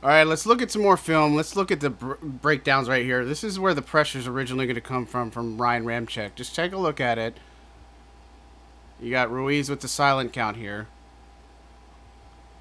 All right, let's look at some more film. Let's look at the breakdowns right here. This is where the pressure is originally going to come from Ryan Ramczyk. Just take a look at it. You got Ruiz with the silent count here.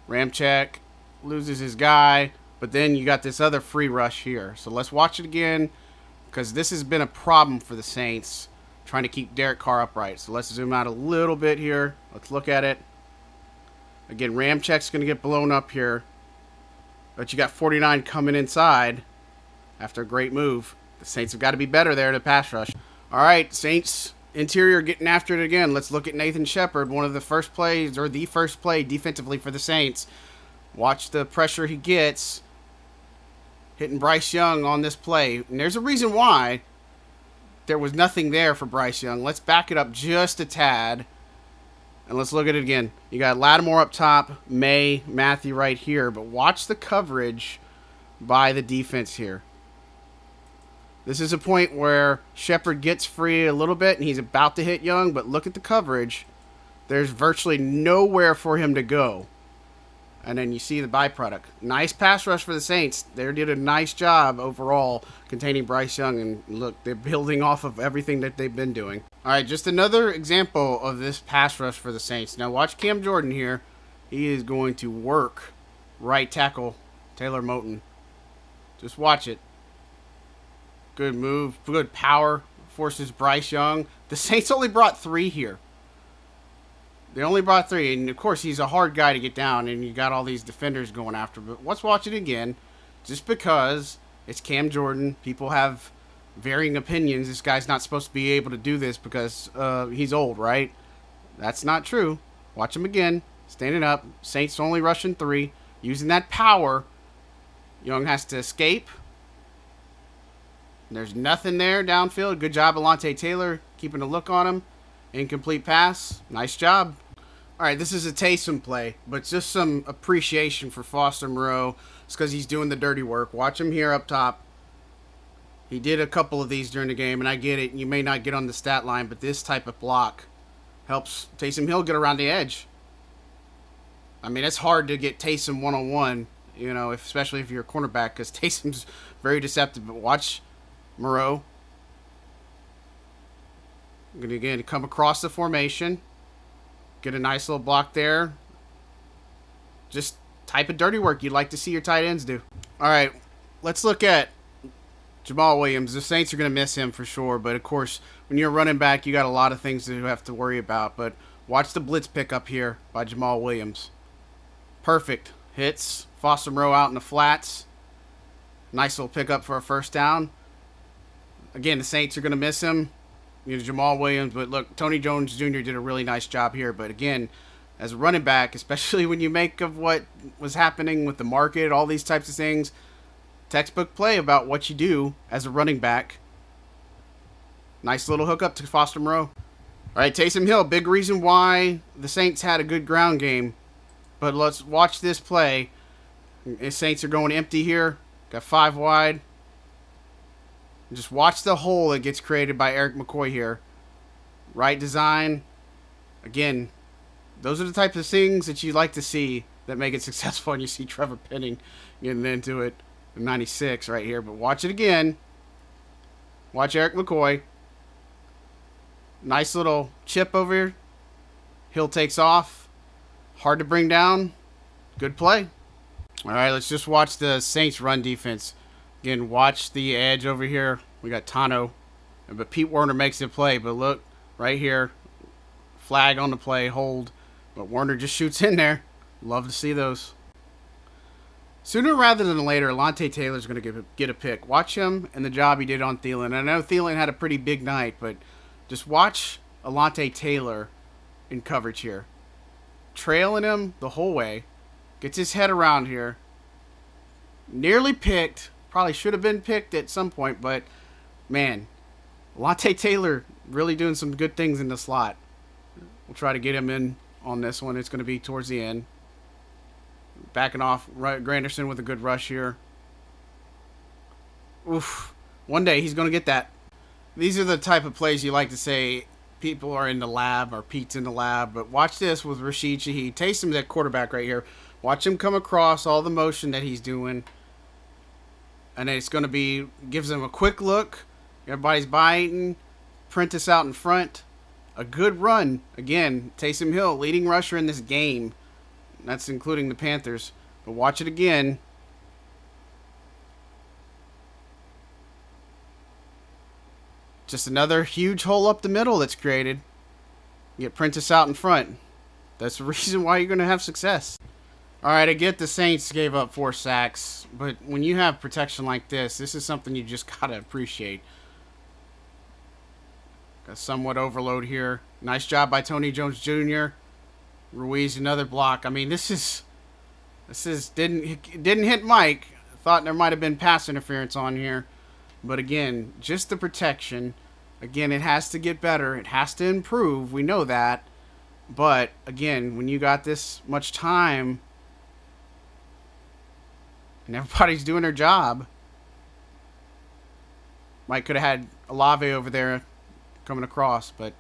Ramczyk loses his guy, but then you got this other free rush here. So let's watch it again, because this has been a problem for the Saints, trying to keep Derek Carr upright. So let's zoom out a little bit here. Let's look at it. Again, Ramczyk's going to get blown up here. But you got 49 coming inside after a great move. The Saints have got to be better there to pass rush. All right, Saints interior getting after it again. Let's look at Nathan Shepard, one of the first plays, or the first play defensively for the Saints. Watch the pressure he gets. Hitting Bryce Young on this play. And there's a reason why there was nothing there for Bryce Young. Let's back it up just a tad. And let's look at it again. You got Lattimore up top, May, Matthew right here. But watch the coverage by the defense here. This is a point where Shepard gets free a little bit, and he's about to hit Young. But look at the coverage. There's virtually nowhere for him to go. And then you see the byproduct. Nice pass rush for the Saints. They did a nice job overall containing Bryce Young. And look, they're building off of everything that they've been doing. All right, just another example of this pass rush for the Saints. Now watch Cam Jordan here. He is going to work right tackle Taylor Moton. Just watch it. Good move. Good power. Forces Bryce Young. The Saints only brought 3 here. They only brought 3, and of course he's a hard guy to get down, and you got all these defenders going after. But let's watch it again, just because it's Cam Jordan. People have varying opinions. This guy's not supposed to be able to do this because he's old, right? That's not true. Watch him again, standing up. Saints only rushing 3, using that power. Young has to escape. There's nothing there downfield. Good job, Alontae Taylor, keeping a look on him. Incomplete pass. Nice job. All right, this is a Taysom play, but just some appreciation for Foster Moreau. It's because he's doing the dirty work. Watch him here up top. He did a couple of these during the game, and I get it. You may not get on the stat line, but this type of block helps Taysom Hill get around the edge. I mean, it's hard to get Taysom one-on-one, you know, especially if you're a cornerback, because Taysom's very deceptive. But watch Moreau. I'm going to, again, come across the formation. Get a nice little block there. Just type of dirty work you'd like to see your tight ends do. All right, let's look at Jamal Williams. The Saints are going to miss him for sure. But, of course, when you're running back, you got a lot of things to have to worry about. But watch the blitz pickup here by Jamal Williams. Perfect. Hits Foster Moreau out in the flats. Nice little pickup for a first down. Again, the Saints are going to miss him. You know, Jamal Williams, but look, Tony Jones Jr. did a really nice job here. But again, as a running back, especially when you make of what was happening with the market, all these types of things, textbook play about what you do as a running back. Nice little hookup to Foster Moreau. All right, Taysom Hill, big reason why the Saints had a good ground game. But let's watch this play. The Saints are going empty here. Got 5 wide. Just watch the hole that gets created by Eric McCoy here. Right design. Again, those are the types of things that you like to see that make it successful. And you see Trevor Penning getting into it in 96 right here. But watch it again. Watch Eric McCoy. Nice little chip over here. Hill takes off. Hard to bring down. Good play. All right, let's just watch the Saints run defense. Again, watch the edge over here. We got Tano. But Pete Werner makes the play. But look, right here. Flag on the play, hold. But Werner just shoots in there. Love to see those. Sooner rather than later, Alontae Taylor's going to get a pick. Watch him and the job he did on Thielen. I know Thielen had a pretty big night, but just watch Alontae Taylor in coverage here. Trailing him the whole way. Gets his head around here. Nearly picked. Probably should have been picked at some point, but man, Alontae Taylor really doing some good things in the slot. We'll try to get him in on this one. It's going to be towards the end. Backing off. Granderson with a good rush here. Oof. One day he's going to get that. These are the type of plays you like to say people are in the lab or Pete's in the lab. But watch this with Rashid Shaheed. Taysom's at quarterback right here. Watch him come across, all the motion that he's doing. And then it's going to be, gives him a quick look. Everybody's biting. Prentice out in front. A good run. Again, Taysom Hill, leading rusher in this game. That's including the Panthers. But watch it again. Just another huge hole up the middle that's created. Get Prentice out in front. That's the reason why you're going to have success. All right, I get the Saints gave up 4 sacks, but when you have protection like this is something you just got to appreciate. Got somewhat overload here. Nice job by Tony Jones Jr. Ruiz, another block. I mean, this didn't hit Mike. Thought there might have been pass interference on here. But again, just the protection. Again, it has to get better. It has to improve. We know that. But again, when you got this much time and everybody's doing their job, Mike could have had Olave over there coming across. But,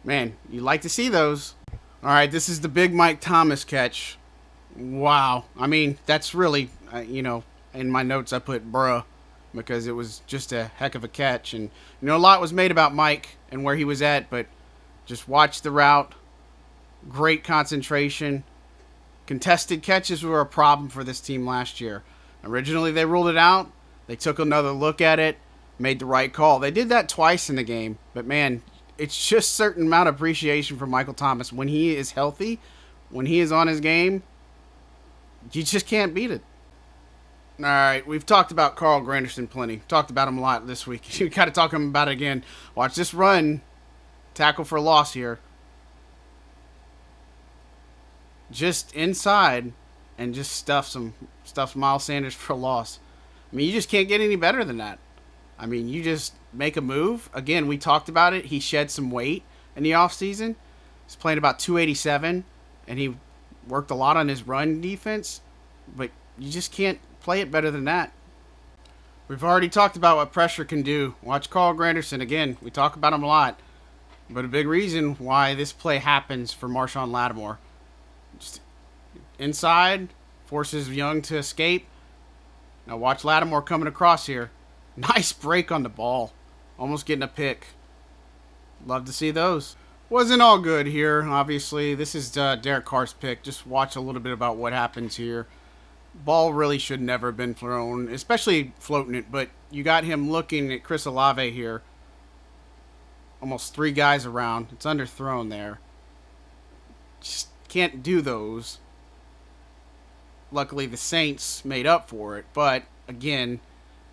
man, you like to see those. All right, this is the big Mike Thomas catch. Wow. I mean, that's really, in my notes I put bruh, because it was just a heck of a catch. And, a lot was made about Mike and where he was at, but just watch the route. Great concentration. Contested catches were a problem for this team last year. Originally, they ruled it out. They took another look at it, made the right call. They did that twice in the game. But, man, it's just certain amount of appreciation for Michael Thomas. When he is healthy, when he is on his game, you just can't beat it. All right, we've talked about Carl Granderson plenty. Talked about him a lot this week. You got to talk about it again. Watch this run. Tackle for loss here. Just inside and just stuffs Miles Sanders for a loss. I mean, you just can't get any better than that. I mean, you just make a move. Again, we talked about it. He shed some weight in the offseason. He's playing about 287, and he worked a lot on his run defense. But you just can't play it better than that. We've already talked about what pressure can do. Watch Carl Granderson. Again, we talk about him a lot. But a big reason why this play happens for Marshawn Lattimore. Just inside, forces Young to escape. Now watch Lattimore coming across here. Nice break on the ball. Almost getting a pick. Love to see those. Wasn't all good here, obviously. This is Derek Carr's pick. Just watch a little bit about what happens here. Ball really should never have been thrown, especially floating it. But you got him looking at Chris Olave here. Almost 3 guys around. It's underthrown there. Just can't do those. Luckily, the Saints made up for it. But, again,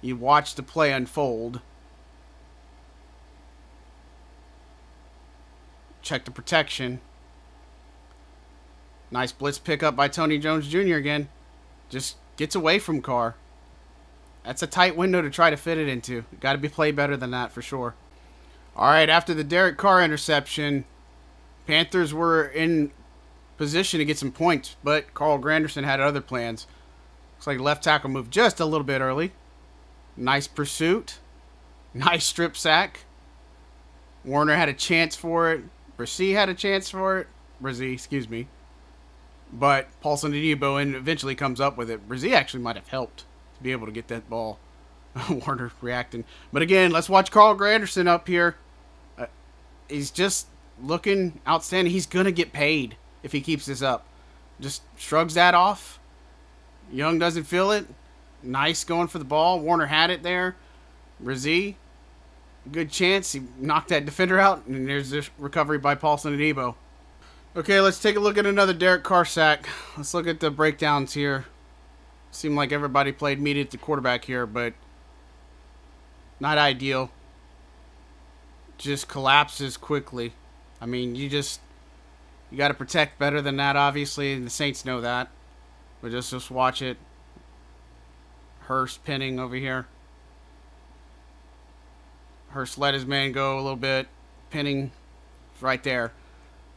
you watch the play unfold. Check the protection. Nice blitz pickup by Tony Jones Jr. again. Just gets away from Carr. That's a tight window to try to fit it into. Got to be played better than that for sure. All right, after the Derek Carr interception, Panthers were in position to get some points, but Carl Granderson had other plans. Looks like left tackle moved just a little bit early. Nice pursuit. Nice strip sack. Warner had a chance for it. Brzee had a chance for it. Brzee, excuse me. But Paulson Adebo eventually comes up with it. Brzee actually might have helped to be able to get that ball. Warner reacting. But again, let's watch Carl Granderson up here. He's just looking outstanding. He's going to get paid if he keeps this up. Just shrugs that off. Young doesn't feel it. Nice going for the ball. Warner had it there. Brzee, good chance. He knocked that defender out. And there's this recovery by Paulson Adebo. Okay, let's take a look at another Derek Carr sack. Let's look at the breakdowns here. Seemed like everybody played meat at the quarterback here, but not ideal. Just collapses quickly. I mean, you got to protect better than that, obviously, and the Saints know that. But just watch it. Hurst pinning over here. Hurst let his man go a little bit. Pinning right there.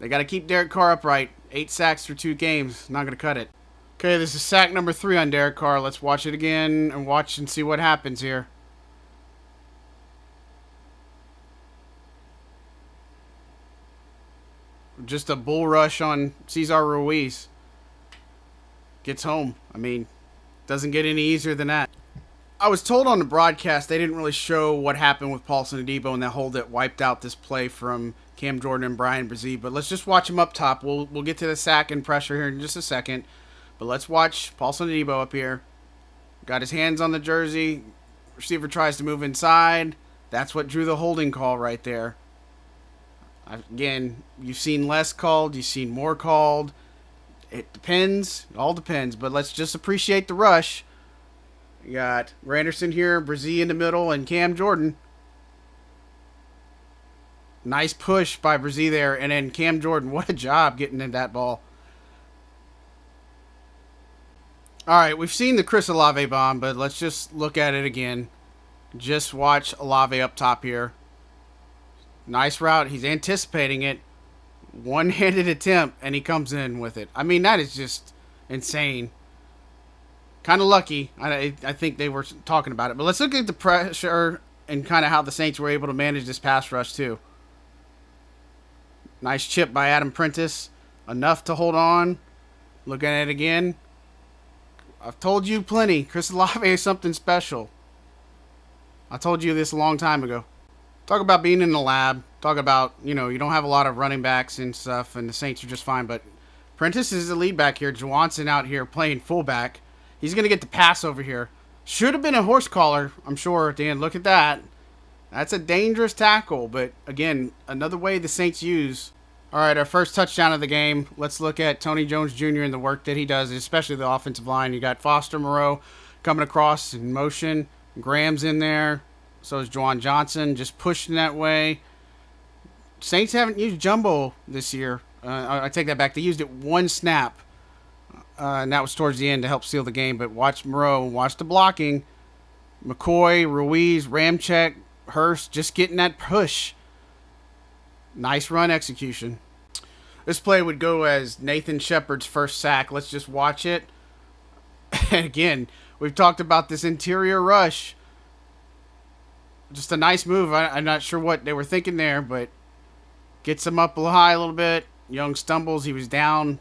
They got to keep Derek Carr upright. 8 sacks for 2 games. Not going to cut it. Okay, this is sack number 3 on Derek Carr. Let's watch it again and watch and see what happens here. Just a bull rush on Cesar Ruiz. gets home. I mean, doesn't get any easier than that. I was told on the broadcast they didn't really show what happened with Paulson Adebo and that hold that wiped out this play from Cam Jordan and Brian Brzee. But let's just watch him up top. We'll get to the sack and pressure here in just a second. But let's watch Paulson Adebo up here. Got his hands on the jersey. Receiver tries to move inside. That's what drew the holding call right there. Again, you've seen less called. You've seen more called. It depends. It all depends. But let's just appreciate the rush. You got Granderson here, Brzee in the middle, and Cam Jordan. Nice push by Brzee there. And then Cam Jordan, what a job getting in that ball. All right, we've seen the Chris Olave bomb, but let's just look at it again. Just watch Olave up top here. Nice route. He's anticipating it. One-handed attempt, and he comes in with it. I mean, that is just insane. Kind of lucky. I think they were talking about it. But let's look at the pressure and kind of how the Saints were able to manage this pass rush, too. Nice chip by Adam Prentice. Enough to hold on. Looking at it again. I've told you plenty. Chris Olave is something special. I told you this a long time ago. Talk about being in the lab. Talk about, you don't have a lot of running backs and stuff, and the Saints are just fine. But Prentice is the lead back here. Jawanson out here playing fullback. He's going to get the pass over here. Should have been a horse collar, I'm sure, at the end. Look at that. That's a dangerous tackle. But, again, another way the Saints use. All right, our first touchdown of the game. Let's look at Tony Jones Jr. and the work that he does, especially the offensive line. You got Foster Moreau coming across in motion. Graham's in there. So is Juwan Johnson just pushing that way. Saints haven't used jumbo this year. I take that back. They used it one snap. And that was towards the end to help seal the game. But watch Moreau. Watch the blocking. McCoy, Ruiz, Ramczyk, Hurst just getting that push. Nice run execution. This play would go as Nathan Shepard's first sack. Let's just watch it. And again, we've talked about this interior rush. Just a nice move. I'm not sure what they were thinking there, but gets him up high a little bit. Young stumbles. He was down.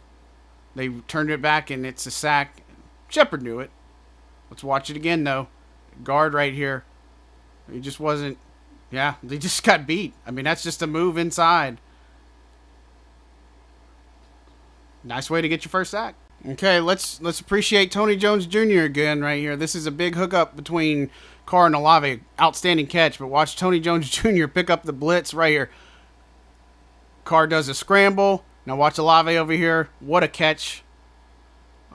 They turned it back, and it's a sack. Shepard knew it. Let's watch it again, though. Guard right here. He just wasn't. Yeah, they just got beat. I mean, that's just a move inside. Nice way to get your first sack. Okay, let's appreciate Tony Jones Jr. again right here. This is a big hookup between Carr and Olave. Outstanding catch, but watch Tony Jones Jr. pick up the blitz right here. Carr does a scramble. Now watch Olave over here. What a catch.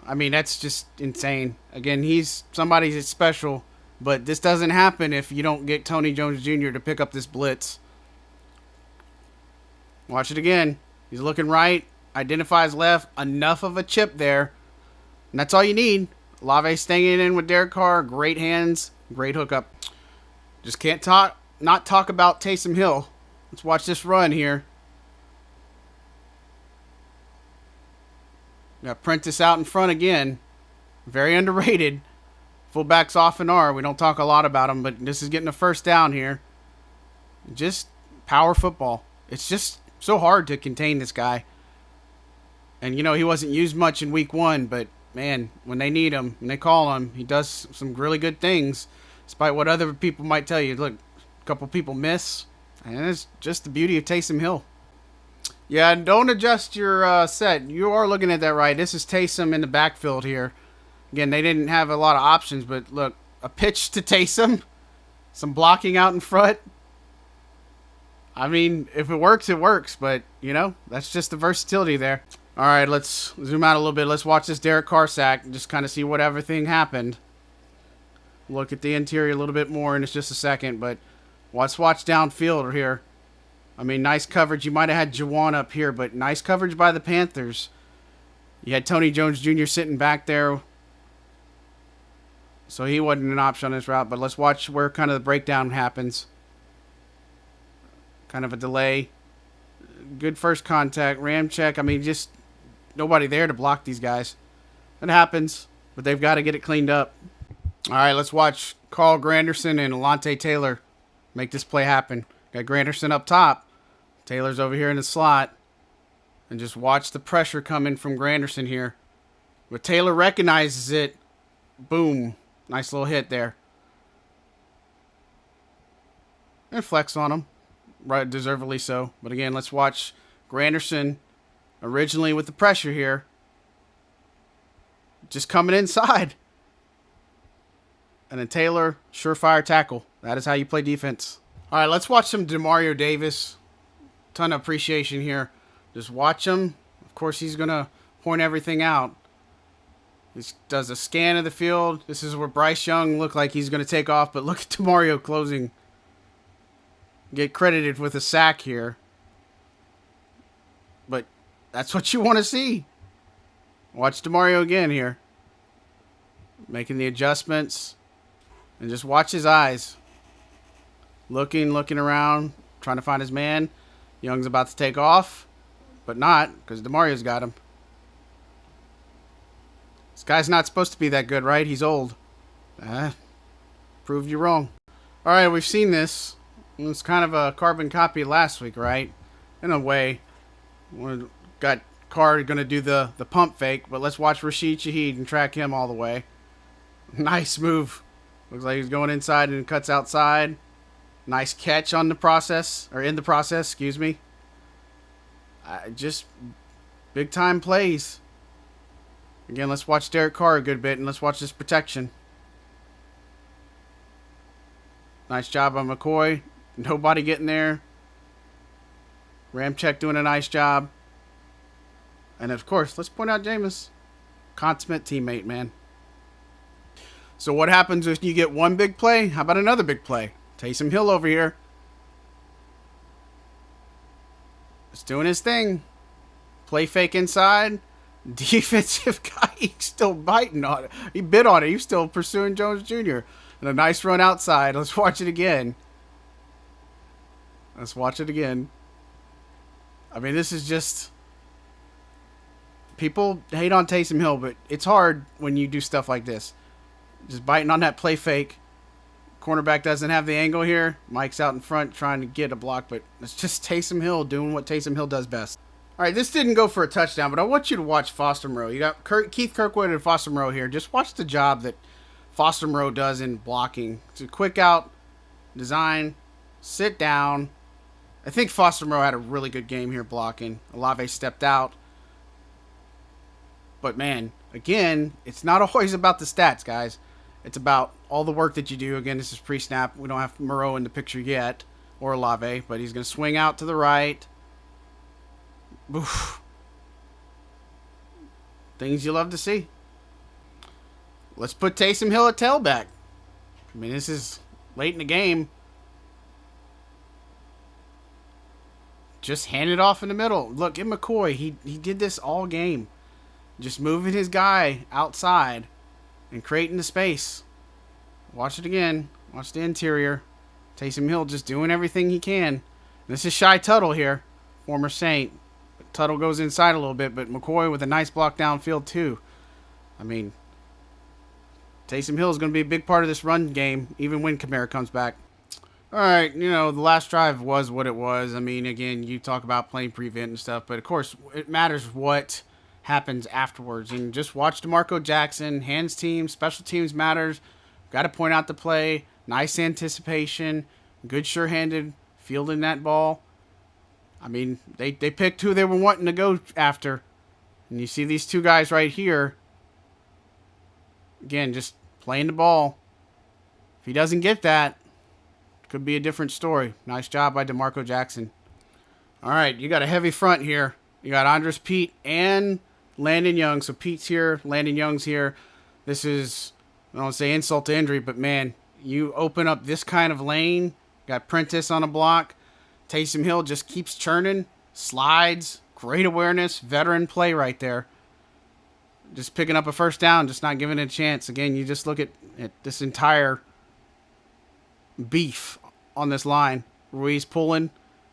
I mean, that's just insane. Again, he's somebody that's special, but this doesn't happen if you don't get Tony Jones Jr. to pick up this blitz. Watch it again. He's looking right. Identifies left. Enough of a chip there. And that's all you need. Olave staying in with Derek Carr. Great hands. Great hookup. Just can't not talk about Taysom Hill. Let's watch this run here. Got Prentice out in front again. Very underrated. Fullbacks often are. We don't talk a lot about them, but this is getting a first down here. Just power football. It's just so hard to contain this guy. And, he wasn't used much in week 1, but, man, when they need him, when they call him, he does some really good things, despite what other people might tell you. Look, a couple people miss, and it's just the beauty of Taysom Hill. Yeah, don't adjust your set. You are looking at that right. This is Taysom in the backfield here. Again, they didn't have a lot of options, but look, a pitch to Taysom, some blocking out in front. I mean, if it works, it works, but, that's just the versatility there. All right, let's zoom out a little bit. Let's watch this Derek Carr sack and just kind of see what everything happened. Look at the interior a little bit more in just a second, but let's watch downfield here. I mean, nice coverage. You might have had Jawan up here, but nice coverage by the Panthers. You had Tony Jones Jr. sitting back there, so he wasn't an option on this route. But let's watch where kind of the breakdown happens. Kind of a delay. Good first contact. Ramczyk. I mean, just nobody there to block these guys. It happens, but they've got to get it cleaned up. All right, let's watch Carl Granderson and Alontae Taylor make this play happen. Got Granderson up top. Taylor's over here in the slot. And just watch the pressure coming from Granderson here. But Taylor recognizes it. Boom. Nice little hit there. And flex on him. Right, deservedly so. But again, let's watch Granderson originally with the pressure here. Just coming inside. And then Taylor, surefire tackle. That is how you play defense. All right, let's watch some Demario Davis. Ton of appreciation here. Just watch him. Of course, he's going to point everything out. He does a scan of the field. This is where Bryce Young looked like he's going to take off, but look at Demario closing. Get credited with a sack here. But that's what you want to see. Watch Demario again here. Making the adjustments. And just watch his eyes. Looking around. Trying to find his man. Young's about to take off. But not, because Demario's got him. This guy's not supposed to be that good, right? He's old. Proved you wrong. Alright, we've seen this. It's kind of a carbon copy last week, right? In a way. We got Carr going to do the pump fake, but let's watch Rashid Shaheed and track him all the way. Nice move. Looks like he's going inside and cuts outside. Nice catch on the process, or in the process, excuse me. Just big time plays. Again, let's watch Derek Carr a good bit, and let's watch this protection. Nice job on McCoy. Nobody getting there. Ramczyk doing a nice job. And of course, let's point out Jameis. Consummate teammate, man. So what happens if you get one big play? How about another big play? Taysom Hill over here. Just doing his thing. Play fake inside. Defensive guy, he's still biting on it. He bit on it. He's still pursuing Jones Jr. And a nice run outside. Let's watch it again. Let's watch it again. I mean, this is just... People hate on Taysom Hill, but it's hard when you do stuff like this. Just biting on that play fake. Cornerback doesn't have the angle here. Mike's out in front trying to get a block, but it's just Taysom Hill doing what Taysom Hill does best. All right, this didn't go for a touchdown, but I want you to watch Foster Moreau. You got Keith Kirkwood and Foster Moreau here. Just watch the job that Foster Moreau does in blocking. It's a quick out, design, sit down. I think Foster Moreau had a really good game here blocking. Olave stepped out. But man, again, it's not always about the stats, guys. It's about all the work that you do. Again, this is pre-snap. We don't have Moreau in the picture yet, or Olave, but he's going to swing out to the right. Oof. Things you love to see. Let's put Taysom Hill at tailback. I mean, this is late in the game. Just hand it off in the middle. Look, at McCoy. He did this all game. Just moving his guy outside and creating the space. Watch it again. Watch the interior. Taysom Hill just doing everything he can. This is Shy Tuttle here, former Saint. Tuttle goes inside a little bit, but McCoy with a nice block downfield too. I mean, Taysom Hill is going to be a big part of this run game, even when Kamara comes back. All right, you know, the last drive was what it was. I mean, again, you talk about playing prevent and stuff, but of course, it matters what happens afterwards. And just watch DeMarco Jackson, hands team, special teams matters. Got to point out the play, nice anticipation, good sure-handed fielding that ball. I mean, they picked who they were wanting to go after. And you see these two guys right here. Again, just playing the ball. If he doesn't get that, it could be a different story. Nice job by DeMarco Jackson. All right, you got a heavy front here. You got Andres Pete and Landon Young. So Pete's here, Landon Young's here. This is, I don't want to say insult to injury, but man, you open up this kind of lane. Got Prentice on a block. Taysom Hill just keeps churning, slides, great awareness, veteran play right there. Just picking up a first down, just not giving it a chance. Again, you just look at this entire beef on this line. Ruiz pulling,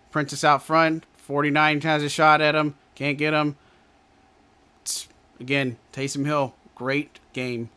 Prentice out front, 49 has a shot at him, can't get him. Again, Taysom Hill, great game.